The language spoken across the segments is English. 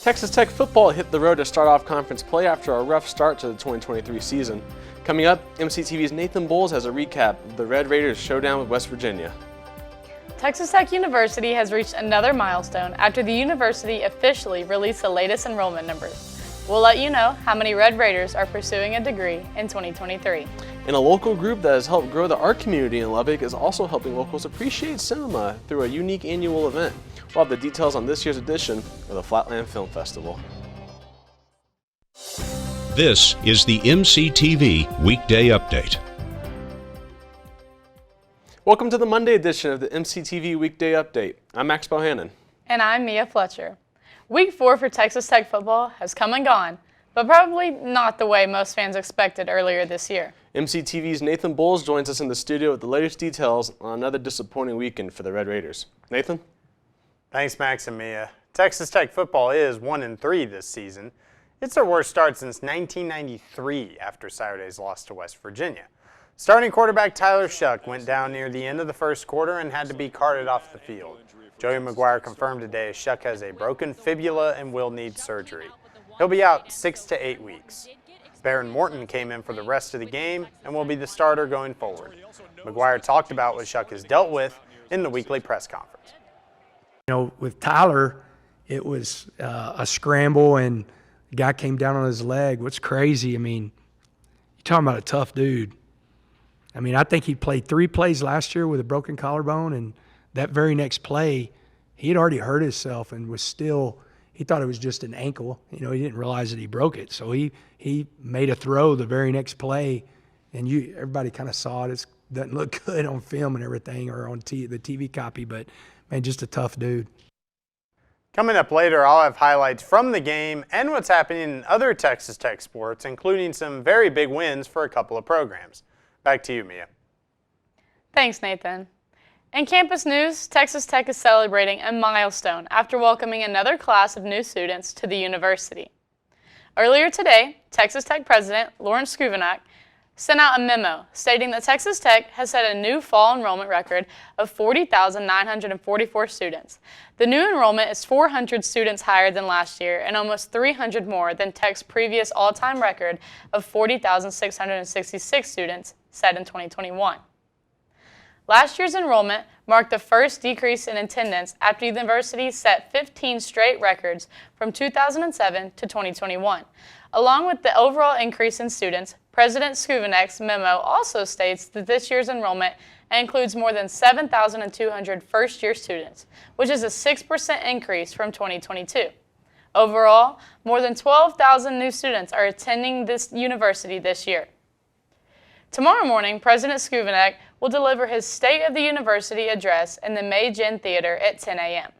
Texas Tech football hit the road to start off conference play after a rough start to the 2023 season. Coming up, MCTV's Nathan Boles has a recap of the Red Raiders' showdown with West Virginia. Texas Tech University has reached another milestone after the university officially released the latest enrollment numbers. We'll let you know how many Red Raiders are pursuing a degree in 2023. And a local group that has helped grow the art community in Lubbock is also helping locals appreciate cinema through a unique annual event. We'll have the details on this year's edition of the Flatland Film Festival. This is the MCTV Weekday Update. Welcome to the Monday edition of the MCTV Weekday Update. I'm Max Bohannon. And I'm Mia Fletcher. Week 4 for Texas Tech football has come and gone, but probably not the way most fans expected earlier this year. MCTV's Nathan Boles joins us in the studio with the latest details on another disappointing weekend for the Red Raiders. Nathan? Thanks, Max and Mia. Texas Tech football is 1-3 this season. It's their worst start since 1993 after Saturday's loss to West Virginia. Starting quarterback Tyler Shuck went down near the end of the first quarter and had to be carted off the field. Joey McGuire confirmed today Shuck has a broken fibula and will need surgery. He'll be out 6 to 8 weeks. Baron Morton came in for the rest of the game and will be the starter going forward. McGuire talked about what Shuck has dealt with in the weekly press conference. You know, with Tyler, it was a scramble and the guy came down on his leg. What's crazy, I mean, you're talking about a tough dude. I mean, I think he played 3 plays last year with a broken collarbone, and that very next play, he had already hurt himself and was still, he thought it was just an ankle. You know, he didn't realize that he broke it. So he made a throw the very next play, and everybody kind of saw it. It doesn't look good on film and everything or on the TV copy, but, man, just a tough dude. Coming up later, I'll have highlights from the game and what's happening in other Texas Tech sports, including some very big wins for a couple of programs. Back to you, Mia. Thanks, Nathan. In campus news, Texas Tech is celebrating a milestone after welcoming another class of new students to the university. Earlier today, Texas Tech President Lawrence Skuvenak sent out a memo stating that Texas Tech has set a new fall enrollment record of 40,944 students. The new enrollment is 400 students higher than last year and almost 300 more than Tech's previous all-time record of 40,666 students set in 2021. Last year's enrollment marked the first decrease in attendance after the university set 15 straight records from 2007 to 2021. Along with the overall increase in students, President Skuvenak's memo also states that this year's enrollment includes more than 7,200 first-year students, which is a 6% increase from 2022. Overall, more than 12,000 new students are attending this university this year. Tomorrow morning, President Skuvenak will deliver his State of the University address in the May Gin Theater at 10 a.m.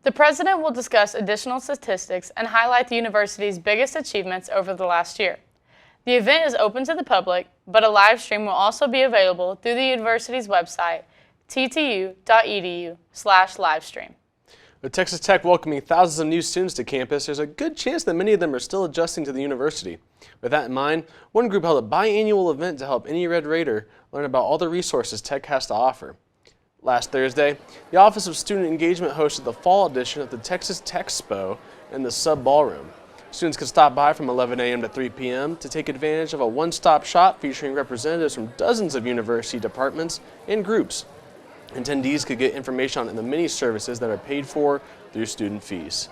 The president will discuss additional statistics and highlight the university's biggest achievements over the last year. The event is open to the public, but a live stream will also be available through the university's website, ttu.edu/livestream. With Texas Tech welcoming thousands of new students to campus, there's a good chance that many of them are still adjusting to the university. With that in mind, one group held a biannual event to help any Red Raider learn about all the resources Tech has to offer. Last Thursday, the Office of Student Engagement hosted the fall edition of the Texas Tech Expo in the Sub Ballroom. Students could stop by from 11 a.m. to 3 p.m. to take advantage of a one-stop shop featuring representatives from dozens of university departments and groups. Attendees could get information on the many services that are paid for through student fees.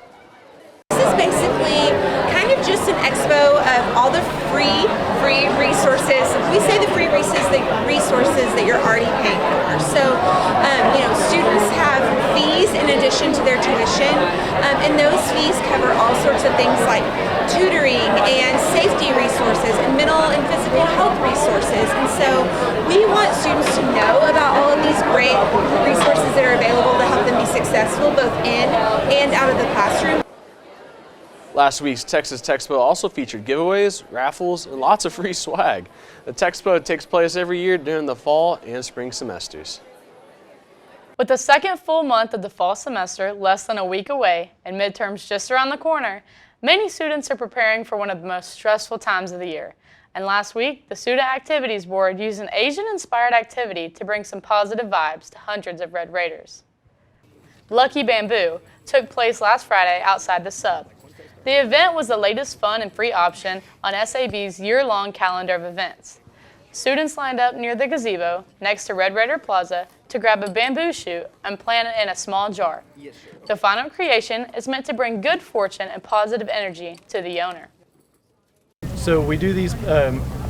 This is basically kind of just an expo of all the free resources. We say the free resources that you're already paying for. So, students have fees in addition to their tuition, and those fees cover all sorts of things like tutoring and safety resources and mental and physical health resources. And so we want students to know about all of these great resources that are available to help them be successful both in and out of the classroom. Last week's Texas Tech Expo also featured giveaways, raffles, and lots of free swag. The Tech Expo takes place every year during the fall and spring semesters. With the second full month of the fall semester less than a week away and midterms just around the corner, many students are preparing for one of the most stressful times of the year. And last week, the Student Activities Board used an Asian-inspired activity to bring some positive vibes to hundreds of Red Raiders. Lucky Bamboo took place last Friday outside the Sub. The event was the latest fun and free option on SAB's year-long calendar of events. Students lined up near the gazebo next to Red Raider Plaza to grab a bamboo shoot and plant it in a small jar. The final creation is meant to bring good fortune and positive energy to the owner. So we do these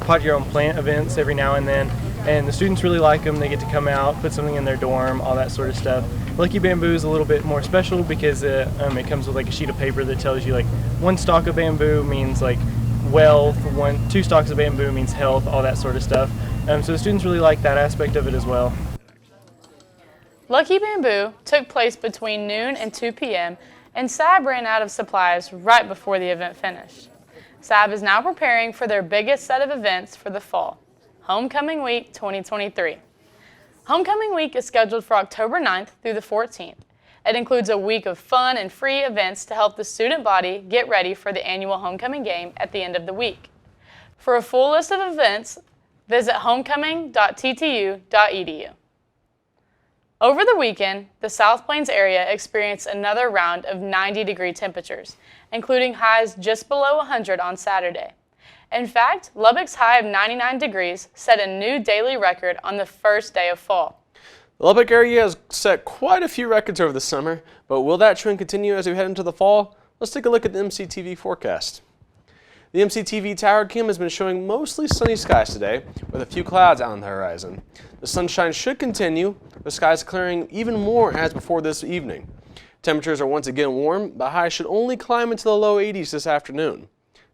pot your own plant events every now and then, and the students really like them. They get to come out, put something in their dorm, all that sort of stuff. Lucky Bamboo is a little bit more special because it comes with like a sheet of paper that tells you like one stalk of bamboo means like wealth, two stalks of bamboo means health, all that sort of stuff. So the students really like that aspect of it as well. Lucky Bamboo took place between noon and 2 p.m. and SAB ran out of supplies right before the event finished. SAB is now preparing for their biggest set of events for the fall, Homecoming Week 2023. Homecoming Week is scheduled for October 9th through the 14th. It includes a week of fun and free events to help the student body get ready for the annual homecoming game at the end of the week. For a full list of events, visit homecoming.ttu.edu. Over the weekend, the South Plains area experienced another round of 90-degree temperatures, including highs just below 100 on Saturday. In fact, Lubbock's high of 99 degrees set a new daily record on the first day of fall. The Lubbock area has set quite a few records over the summer, but will that trend continue as we head into the fall? Let's take a look at the MCTV forecast. The MCTV tower cam has been showing mostly sunny skies today, with a few clouds out on the horizon. The sunshine should continue, the skies clearing even more as before this evening. Temperatures are once again warm, but highs should only climb into the low 80s this afternoon.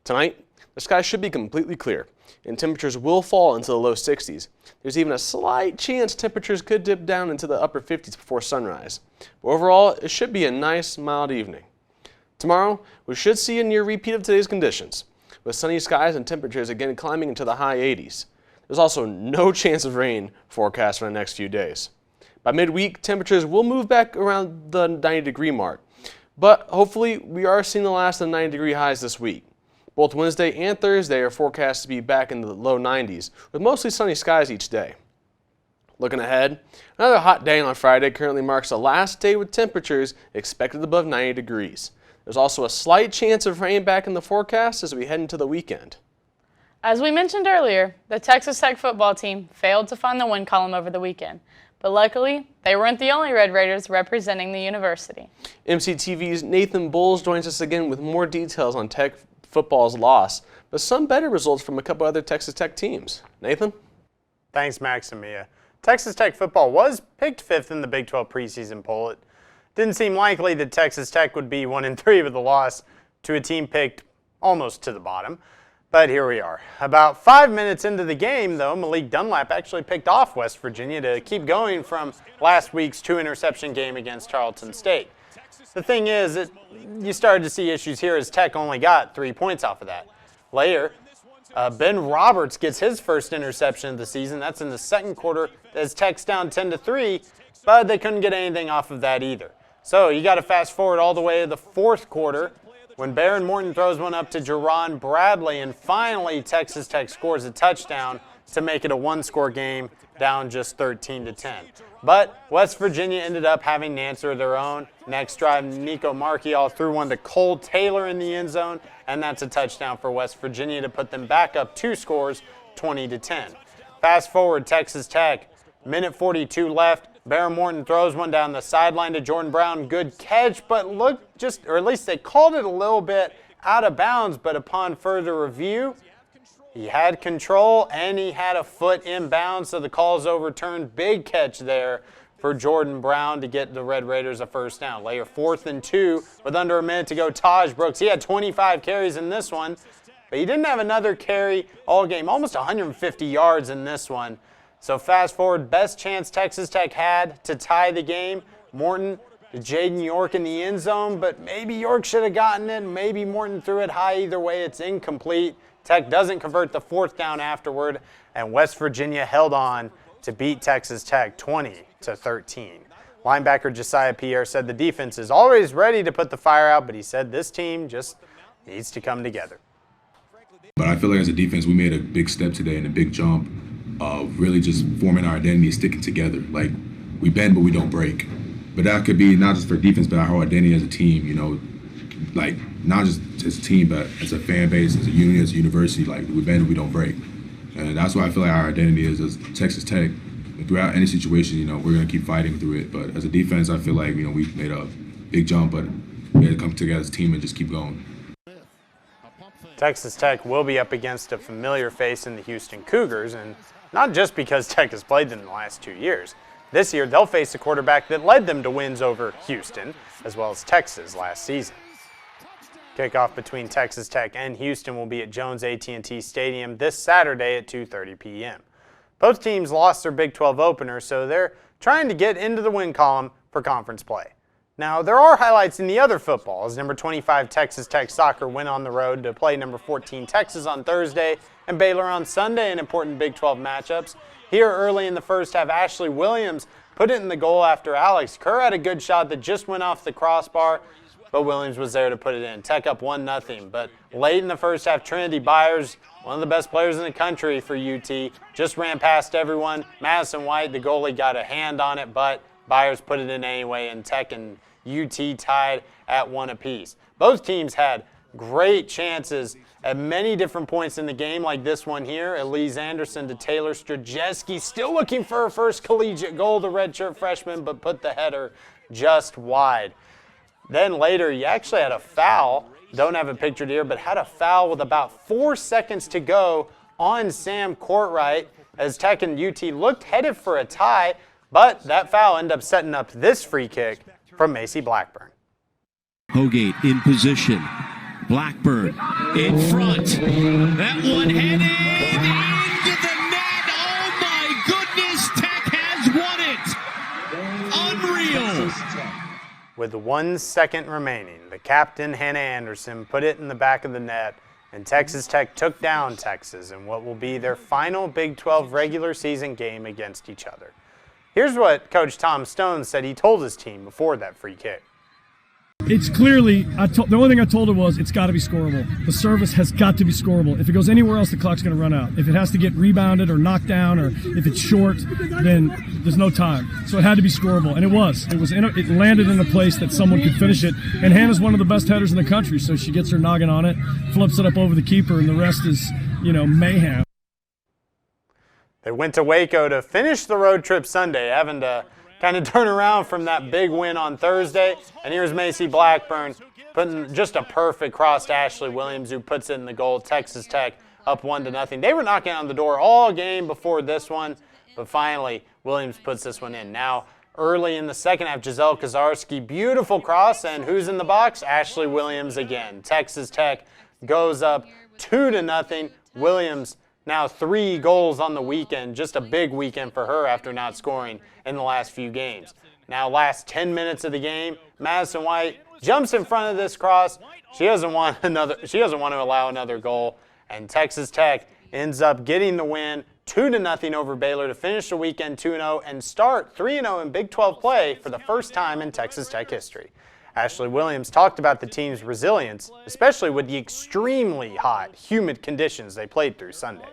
Tonight, the sky should be completely clear, and temperatures will fall into the low 60s. There's even a slight chance temperatures could dip down into the upper 50s before sunrise. But overall, it should be a nice, mild evening. Tomorrow, we should see a near repeat of today's conditions, with sunny skies and temperatures again climbing into the high 80s. There's also no chance of rain forecast for the next few days. By midweek, temperatures will move back around the 90-degree mark, but hopefully we are seeing the last of the 90-degree highs this week. Both Wednesday and Thursday are forecast to be back in the low 90s, with mostly sunny skies each day. Looking ahead, another hot day on Friday currently marks the last day with temperatures expected above 90 degrees. There's also a slight chance of rain back in the forecast as we head into the weekend. As we mentioned earlier, the Texas Tech football team failed to find the win column over the weekend, but luckily, they weren't the only Red Raiders representing the university. MCTV's Nathan Boles joins us again with more details on Tech football's loss, but some better results from a couple other Texas Tech teams. Nathan? Thanks, Max and Mia. Texas Tech football was picked 5th in the Big 12 preseason poll. It didn't seem likely that Texas Tech would be 1-3 with a loss to a team picked almost to the bottom. But here we are. About 5 minutes into the game, though, Malik Dunlap actually picked off West Virginia to keep going from last week's 2-interception game against Tarleton State. The thing is, you started to see issues here as Tech only got 3 points off of that. Later, Ben Roberts gets his first interception of the season. That's in the second quarter as Tech's down 10-3, but they couldn't get anything off of that either. So you got to fast forward all the way to the fourth quarter when Baron Morton throws one up to Jerron Bradley, and finally Texas Tech scores a touchdown to make it a one-score game, down just 13-10. But West Virginia ended up having to answer their own. Next drive, Nico Marchiol threw one to Cole Taylor in the end zone, and that's a touchdown for West Virginia to put them back up 2 scores, 20-10. Fast forward, Texas Tech, minute 42 left. Baron Morton throws one down the sideline to Jordan Brown. Good catch, but or at least they called it a little bit out of bounds, but upon further review, he had control and he had a foot inbounds, so the call's overturned. Big catch there for Jordan Brown to get the Red Raiders a first down. Later, 4th and 2 with under a minute to go. Taj Brooks, he had 25 carries in this one, but he didn't have another carry all game, almost 150 yards in this one. So fast forward, best chance Texas Tech had to tie the game. Morton to Jaden York in the end zone, but maybe York should have gotten it. Maybe Morton threw it high. Either way, it's incomplete. Tech doesn't convert the 4th down afterward, and West Virginia held on to beat Texas Tech 20-13. Linebacker Josiah Pierre said the defense is always ready to put the fire out, but he said this team just needs to come together. But I feel like as a defense, we made a big step today and a big jump of really just forming our identity and sticking together. Like, we bend, but we don't break. But that could be not just for defense, but our whole identity as a team, like not just as a team, but as a fan base, as a union, as a university, like we bend, we don't break. And that's why I feel like our identity is as Texas Tech. Throughout any situation, you know, we're going to keep fighting through it. But as a defense, I feel like, you know, we made a big jump, but we had to come together as a team and just keep going. Texas Tech will be up against a familiar face in the Houston Cougars, and not just because Tech has played them in the last 2 years. This year, they'll face a quarterback that led them to wins over Houston, as well as Texas last season. Kickoff between Texas Tech and Houston will be at Jones AT&T Stadium this Saturday at 2:30 p.m. Both teams lost their Big 12 opener, so they're trying to get into the win column for conference play. Now, there are highlights in the other football, as number 25 Texas Tech soccer went on the road to play number 14 Texas on Thursday and Baylor on Sunday in important Big 12 matchups. Here early in the first half, Ashley Williams put it in the goal after Alex Kerr had a good shot that just went off the crossbar, but Williams was there to put it in. Tech up 1-0, but late in the first half, Trinity Byers, one of the best players in the country for UT, just ran past everyone. Madison White, the goalie, got a hand on it, but Byers put it in anyway, and Tech and UT tied at 1 apiece. Both teams had great chances at many different points in the game, like this one here. Elise Anderson to Taylor Strzeski, still looking for her first collegiate goal, the redshirt freshman, but put the header just wide. Then later, you actually had a foul. Don't have it pictured here, but had a foul with about 4 seconds to go on Sam Courtright as Tech and UT looked headed for a tie, but that foul ended up setting up this free kick from Macy Blackburn. Hogate in position. Blackburn in front. That one headed into the net. Oh my goodness, Tech has won it. Unreal. With 1 second remaining, the captain, Hannah Anderson, put it in the back of the net, and Texas Tech took down Texas in what will be their final Big 12 regular season game against each other. Here's what Coach Tom Stone said he told his team before that free kick. It's clearly, the only thing I told her was it's got to be scoreable. The service has got to be scoreable. If it goes anywhere else, the clock's going to run out. If it has to get rebounded or knocked down, or if it's short, then there's no time. So it had to be scoreable, and it was. It landed in a place that someone could finish it. And Hannah's one of the best headers in the country, so she gets her noggin on it, flips it up over the keeper, and the rest is, mayhem. They went to Waco to finish the road trip Sunday, having to kind of turn around from that big win on Thursday. And here's Macy Blackburn putting just a perfect cross to Ashley Williams, who puts it in the goal. Texas Tech up 1-0. They were knocking on the door all game before this one, but finally Williams puts this one in. Now early in the second half, Giselle Kazarski, beautiful cross, and who's in the box? Ashley Williams again. Texas Tech goes up 2-0. Williams now 3 goals on the weekend, just a big weekend for her after not scoring in the last few games. Now last 10 minutes of the game, Madison White jumps in front of this cross. She doesn't want to allow another goal, and Texas Tech ends up getting the win 2-0 over Baylor to finish the weekend 2-0 and start 3-0 in Big 12 play for the first time in Texas Tech history. Ashley Williams talked about the team's resilience, especially with the extremely hot, humid conditions they played through Sunday.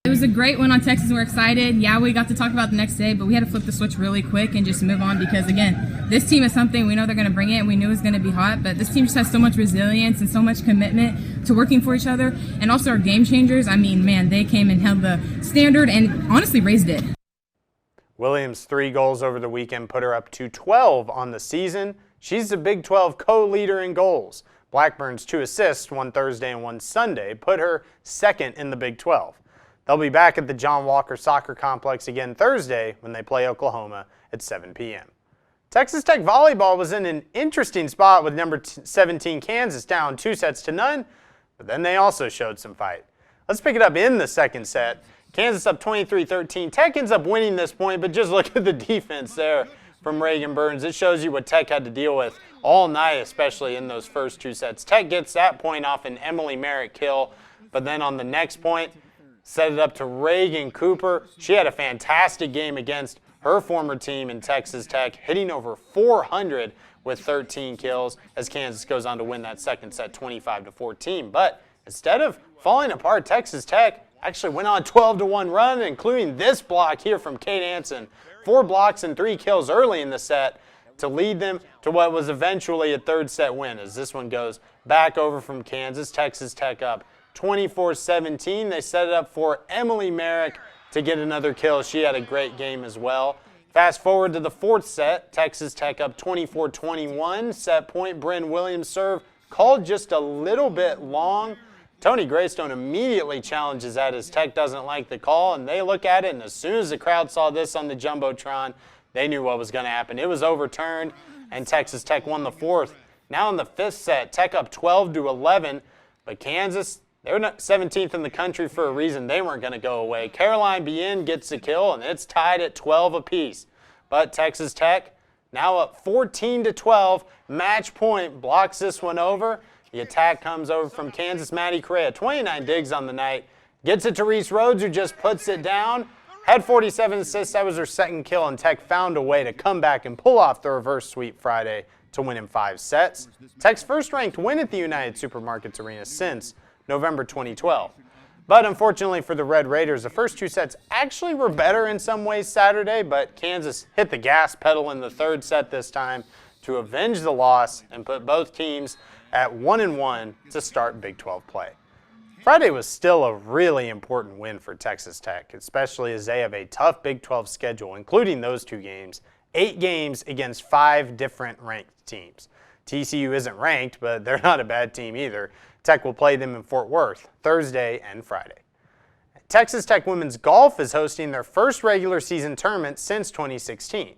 It was a great win on Texas. We're excited. Yeah, we got to talk about the next day, but we had to flip the switch really quick and just move on because, again, this team is something we know they're going to bring it, and we knew it was going to be hot, but this team just has so much resilience and so much commitment to working for each other, and also our game changers. I mean, man, they came and held the standard and honestly raised it. Williams' 3 goals over the weekend put her up to 12 on the season. She's the Big 12 co-leader in goals. Blackburn's 2 assists, one Thursday and one Sunday, put her second in the Big 12. They'll be back at the John Walker Soccer Complex again Thursday when they play Oklahoma at 7 p.m. Texas Tech volleyball was in an interesting spot with number 17 Kansas down 2-0, but then they also showed some fight. Let's pick it up in the second set. Kansas up 23-13. Tech ends up winning this point, but just look at the defense there from Reagan Burns. It shows you what Tech had to deal with all night, especially in those first 2 sets. Tech gets that point off an Emily Merritt kill, but then on the next point, set it up to Reagan Cooper. She had a fantastic game against her former team in Texas Tech, hitting over 400 with 13 kills as Kansas goes on to win that second set 25-14. But instead of falling apart, Texas Tech actually went on a 12-1 run, including this block here from Kate Anson. 4 blocks and 3 kills early in the set. to lead them to what was eventually a third set win, as this one goes back over from Kansas. Texas Tech up 24-17. They set it up for Emily Merrick to get another kill. She had a great game as well. Fast forward to the fourth set, Texas Tech up 24-21. Set point, Bryn Williams' serve called just a little bit long. Tony Greystone immediately challenges that as Tech doesn't like the call, and they look at it, and as soon as the crowd saw this on the Jumbotron, they knew what was going to happen. It was overturned, and Texas Tech won the fourth. Now in the fifth set, Tech up 12-11, but Kansas, they're 17th in the country for a reason. They weren't going to go away. Caroline Bien gets the kill, and it's tied at 12 apiece. But Texas Tech, now up 14-12, match point, blocks this one over. The attack comes over from Kansas. Maddie Correa, 29 digs on the night. Gets it to Reese Rhodes, who just puts it down. Had 47 assists. That was her second kill, and Tech found a way to come back and pull off the reverse sweep Friday to win in 5 sets. Tech's first-ranked win at the United Supermarkets Arena since November 2012. But unfortunately for the Red Raiders, the first 2 sets actually were better in some ways Saturday, but Kansas hit the gas pedal in the third set this time to avenge the loss and put both teams at 1-1 to start Big 12 play. Friday was still a really important win for Texas Tech, especially as they have a tough Big 12 schedule, including those 2 games, 8 games against 5 different ranked teams. TCU isn't ranked, but they're not a bad team either. Tech will play them in Fort Worth Thursday and Friday. Texas Tech women's golf is hosting their first regular season tournament since 2016.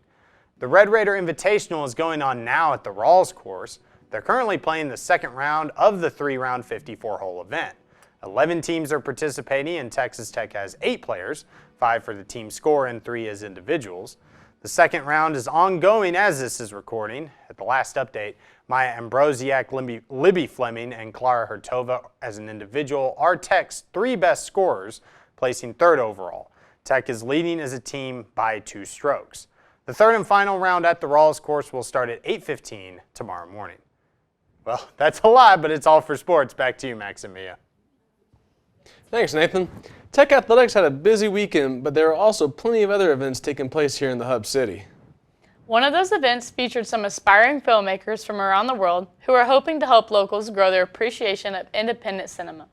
The Red Raider Invitational is going on now at the Rawls course. They're currently playing the second round of the 3-round 54-hole event. 11 teams are participating, and Texas Tech has 8 players, 5 for the team score and 3 as individuals. The second round is ongoing as this is recording. At the last update, Maya Ambrosiak, Libby Fleming, and Clara Hertova as an individual are Tech's 3 best scorers, placing 3rd overall. Tech is leading as a team by 2 strokes. The third and final round at the Rawls course will start at 8:15 tomorrow morning. Well, that's a lot, but it's all for sports. Back to you, Max and Mia. Thanks, Nathan. Tech Athletics had a busy weekend, but there are also plenty of other events taking place here in the Hub City. One of those events featured some aspiring filmmakers from around the world who are hoping to help locals grow their appreciation of independent cinema.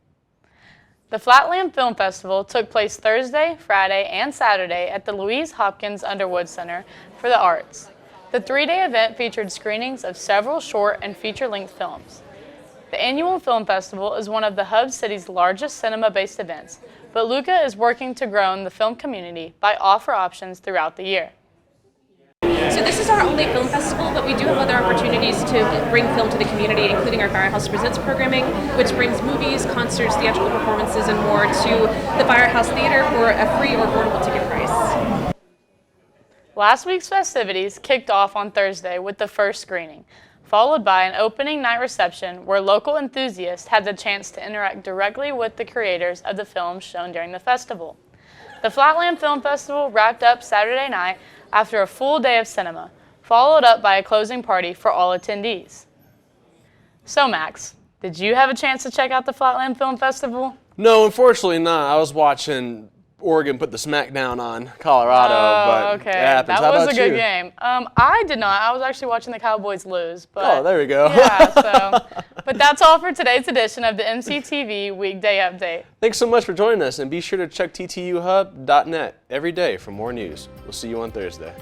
The Flatland Film Festival took place Thursday, Friday, and Saturday at the Louise Hopkins Underwood Center for the Arts. The 3-day event featured screenings of several short and feature-length films. The annual film festival is one of the Hub City's largest cinema-based events, but Luca is working to grow in the film community by offer options throughout the year. So this is our only film festival, but we do have other opportunities to bring film to the community, including our Firehouse Presents programming, which brings movies, concerts, theatrical performances, and more to the Firehouse Theater for a free or affordable ticket price. Last week's festivities kicked off on Thursday with the first screening, followed by an opening night reception where local enthusiasts had the chance to interact directly with the creators of the films shown during the festival. The Flatland Film Festival wrapped up Saturday night after a full day of cinema, followed up by a closing party for all attendees. So Max, did you have a chance to check out the Flatland Film Festival? No, unfortunately not. I was watching Oregon put the smackdown on Colorado, but okay. it happens. That How was about a good you? game. I did not. I was actually watching the Cowboys lose. But oh, there we go. Yeah, but that's all for today's edition of the MCTV Weekday Update. Thanks so much for joining us, and be sure to check ttuhub.net every day for more news. We'll see you on Thursday.